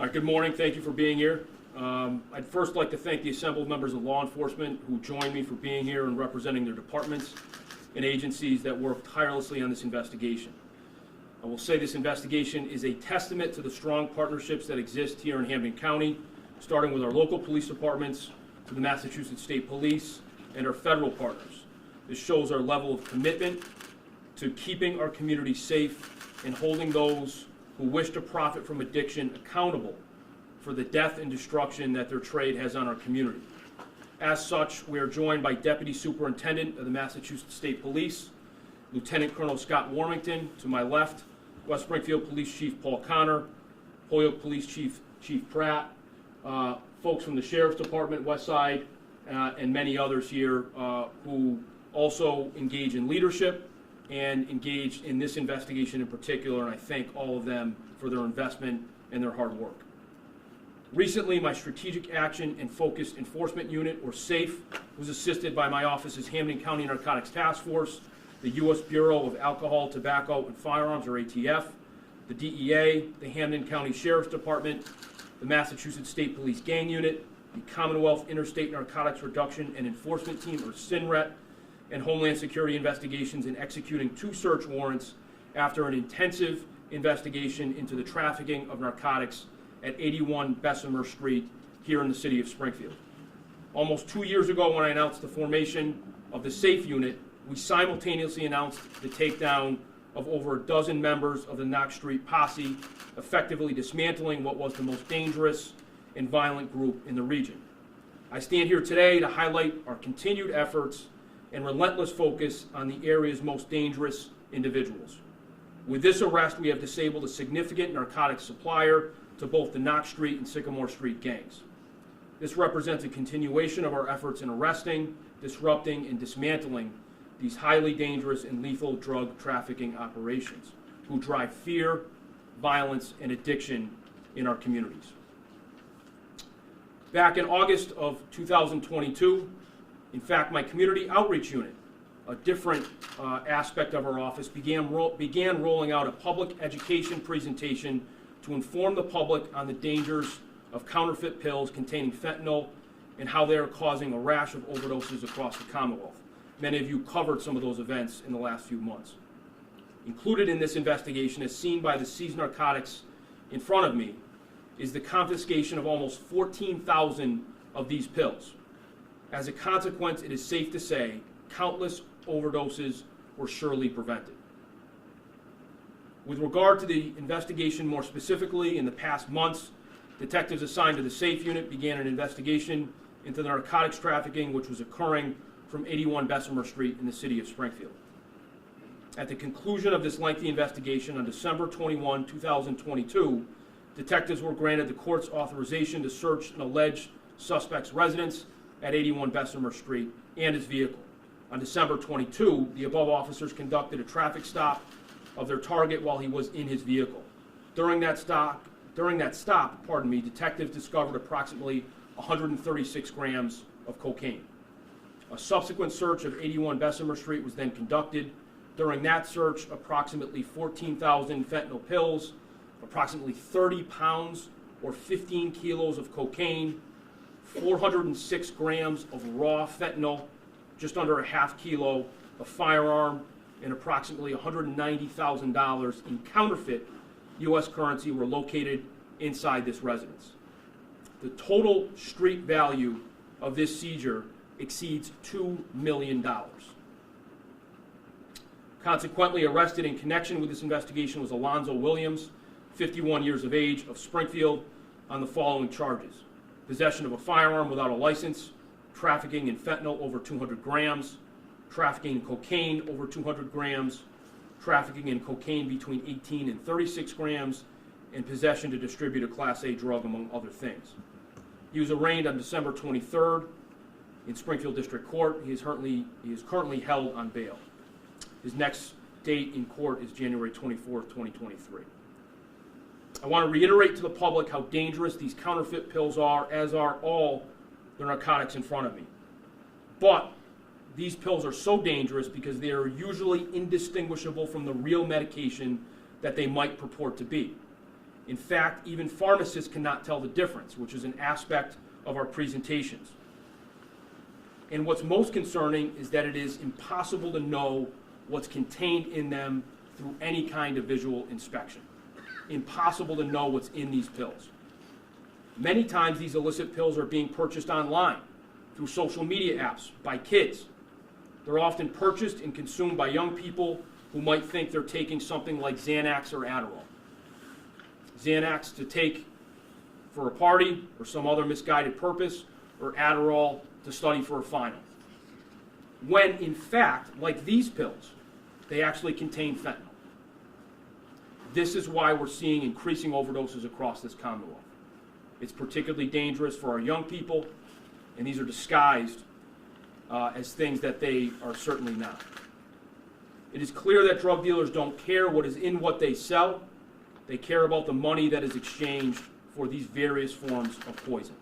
Good morning. Thank you for being here. I'd first like to thank the assembled members of law enforcement who joined me for being here and representing their departments and agencies that work tirelessly on this investigation. I will say this investigation is a testament to the strong partnerships that exist here in Hampden County, starting with our local police departments to the Massachusetts State Police and our federal partners. This shows our level of commitment to keeping our community safe and holding those who wish to profit from addiction accountable for the death and destruction that their trade has on our community. As such, we are joined by Deputy Superintendent of the Massachusetts State Police, Lieutenant Colonel Scott Warmington, to my left, West Springfield Police Chief Paul Connor, Holyoke Police Chief Pratt, folks from the Sheriff's Department, West Side, and many others here who also engage in leadership and engaged in this investigation in particular, and I thank all of them for their investment and their hard work. Recently, my Strategic Action and Focused Enforcement Unit, or SAFE, was assisted by my office's Hampden County Narcotics Task Force, the U.S. Bureau of Alcohol, Tobacco, and Firearms, or ATF, the DEA, the Hampden County Sheriff's Department, the Massachusetts State Police Gang Unit, the Commonwealth Interstate Narcotics Reduction and Enforcement Team, or CINRET, and Homeland Security investigations in executing 2 search warrants after an intensive investigation into the trafficking of narcotics at 81 Bessemer Street here in the city of Springfield. Almost 2 years ago, when I announced the formation of the SAFE unit, we simultaneously announced the takedown of over a dozen members of the Knox Street Posse, effectively dismantling what was the most dangerous and violent group in the region. I stand here today to highlight our continued efforts and relentless focus on the area's most dangerous individuals. With this arrest, we have disabled a significant narcotics supplier to both the Knox Street and Sycamore Street gangs. This represents a continuation of our efforts in arresting, disrupting, and dismantling these highly dangerous and lethal drug trafficking operations who drive fear, violence, and addiction in our communities. Back in August of 2022, in fact, my community outreach unit, a different aspect of our office, began rolling out a public education presentation to inform the public on the dangers of counterfeit pills containing fentanyl and how they are causing a rash of overdoses across the Commonwealth. Many of you covered some of those events in the last few months. Included in this investigation, as seen by the seized narcotics in front of me, is the confiscation of almost 14,000 of these pills. As a consequence, it is safe to say countless overdoses were surely prevented. With regard to the investigation more specifically, in the past months, detectives assigned to the SAFE unit began an investigation into the narcotics trafficking which was occurring from 81 Bessemer Street in the city of Springfield. At the conclusion of this lengthy investigation on December 21, 2022, detectives were granted the court's authorization to search an alleged suspect's residence at 81 Bessemer Street and his vehicle. On December 22, the above officers conducted a traffic stop of their target while he was in his vehicle. During that stop, detectives discovered approximately 136 grams of cocaine. A subsequent search of 81 Bessemer Street was then conducted. During that search, approximately 14,000 fentanyl pills, approximately 30 pounds or 15 kilos of cocaine, 406 grams of raw fentanyl, just under a half kilo of firearm, and approximately $190,000 in counterfeit U.S. currency were located inside this residence. The total street value of this seizure exceeds $2 million. Consequently, arrested in connection with this investigation was Alonzo Williams, 51 years of age, of Springfield, on the following charges: possession of a firearm without a license, trafficking in fentanyl over 200 grams, trafficking in cocaine over 200 grams, trafficking in cocaine between 18 and 36 grams, and possession to distribute a Class A drug, among other things. He was arraigned on December 23rd in Springfield District Court. He is currently held on bail. His next date in court is January 24th, 2023. I want to reiterate to the public how dangerous these counterfeit pills are, as are all the narcotics in front of me. But these pills are so dangerous because they are usually indistinguishable from the real medication that they might purport to be. In fact, even pharmacists cannot tell the difference, which is an aspect of our presentations. And what's most concerning is that it is impossible to know what's contained in them through any kind of visual inspection. Impossible to know what's in these pills. Many times these illicit pills are being purchased online, through social media apps, by kids. They're often purchased and consumed by young people who might think they're taking something like Xanax or Adderall. Xanax to take for a party or some other misguided purpose, or Adderall to study for a final. When, in fact, like these pills, they actually contain fentanyl. This is why we're seeing increasing overdoses across this Commonwealth. It's particularly dangerous for our young people, and these are disguised as things that they are certainly not. It is clear that drug dealers don't care what is in what they sell. They care about the money that is exchanged for these various forms of poison.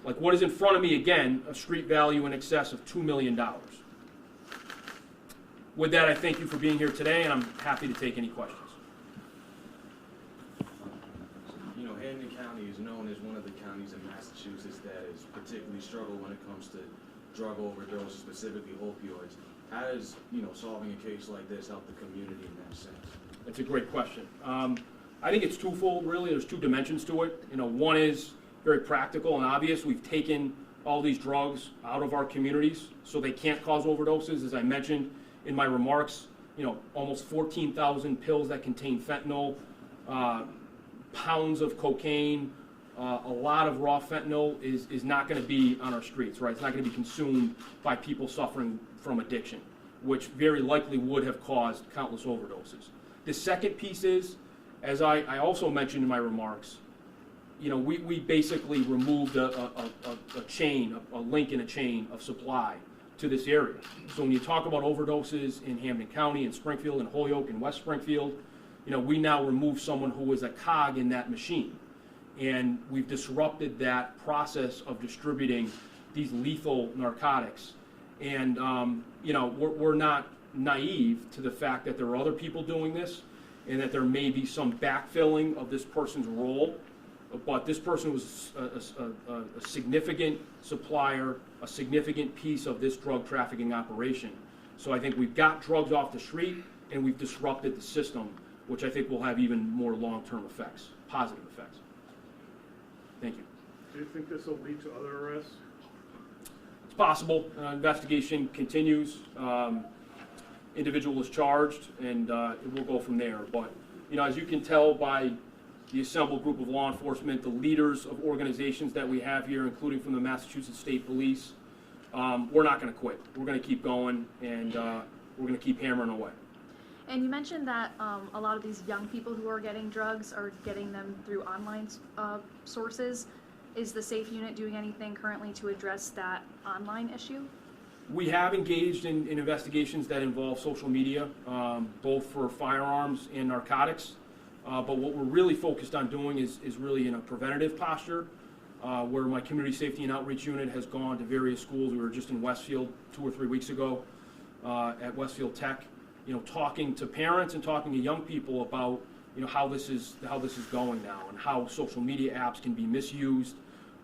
Like what is in front of me, again, a street value in excess of $2 million. With that, I thank you for being here today, and I'm happy to take any questions. You know, Hampden County is known as one of the counties in Massachusetts that is particularly struggled when it comes to drug overdoses, specifically opioids. How does, solving a case like this help the community in that sense? That's a great question. I think it's twofold, really. There's two dimensions to it. One is very practical and obvious. We've taken all these drugs out of our communities so they can't cause overdoses. As I mentioned in my remarks, almost 14,000 pills that contain fentanyl, pounds of cocaine, a lot of raw fentanyl is not going to be on our streets, right? It's not going to be consumed by people suffering from addiction, which very likely would have caused countless overdoses. The second piece is, as I also mentioned in my remarks, we basically removed a chain, a link in a chain of supply to this area. So when you talk about overdoses in Hampden County, in Springfield, in Holyoke, in West Springfield, we now remove someone who is a cog in that machine. And we've disrupted that process of distributing these lethal narcotics. And, we're not naive to the fact that there are other people doing this and that there may be some backfilling of this person's role. But this person was a significant supplier, a significant piece of this drug trafficking operation. So I think we've got drugs off the street and we've disrupted the system, which I think will have even more long-term effects, positive effects. Thank you. Do you think this will lead to other arrests? It's possible. Investigation continues. Individual is charged, and it will go from there. But, as you can tell by the assembled group of law enforcement, the leaders of organizations that we have here, including from the Massachusetts State Police, we're not going to quit. We're going to keep going, and we're going to keep hammering away. And you mentioned that a lot of these young people who are getting drugs are getting them through online sources. Is the SAFE unit doing anything currently to address that online issue? We have engaged in investigations that involve social media, both for firearms and narcotics. But what we're really focused on doing is really in a preventative posture, where my community safety and outreach unit has gone to various schools. We were just in Westfield 2 or 3 weeks ago at Westfield Tech, talking to parents and talking to young people about how this is going now, and how social media apps can be misused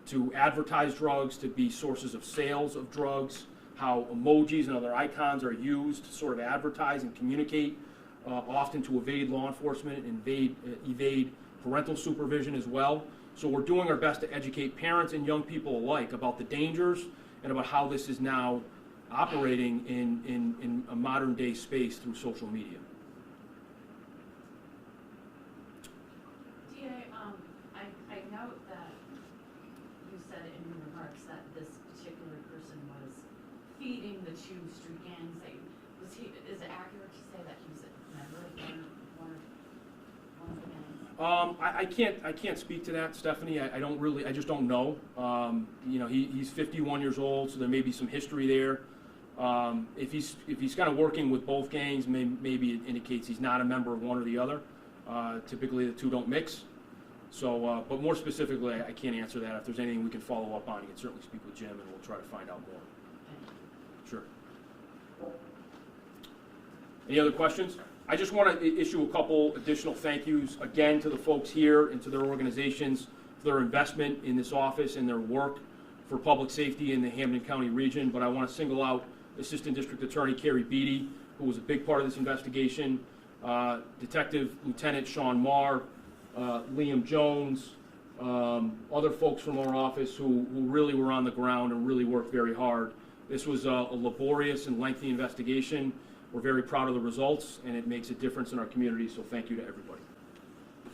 to advertise drugs, to be sources of sales of drugs, how emojis and other icons are used to sort of advertise and communicate, often to evade law enforcement and evade parental supervision as well. So we're doing our best to educate parents and young people alike about the dangers and about how this is now operating in a modern day space through social media. I note that you said in your remarks that this particular person was feeding the two street gangs. Is it accurate to say that he was a member of one of the gangs? I can't speak to that, Stephanie. I just don't know. He's 51 years old, so there may be some history there. If he's kind of working with both gangs, maybe it indicates he's not a member of one or the other. Typically, the two don't mix. So, but more specifically, I can't answer that. If there's anything we can follow up on, you can certainly speak with Jim, and we'll try to find out more. Sure. Any other questions? I just want to issue a couple additional thank yous again to the folks here and to their organizations for their investment in this office and their work for public safety in the Hampden County region. But I want to single out Assistant District Attorney Carrie Beatty, who was a big part of this investigation, Detective Lieutenant Sean Marr, Liam Jones, other folks from our office who really were on the ground and really worked very hard. This was a laborious and lengthy investigation. We're very proud of the results, and it makes a difference in our community, so thank you to everybody.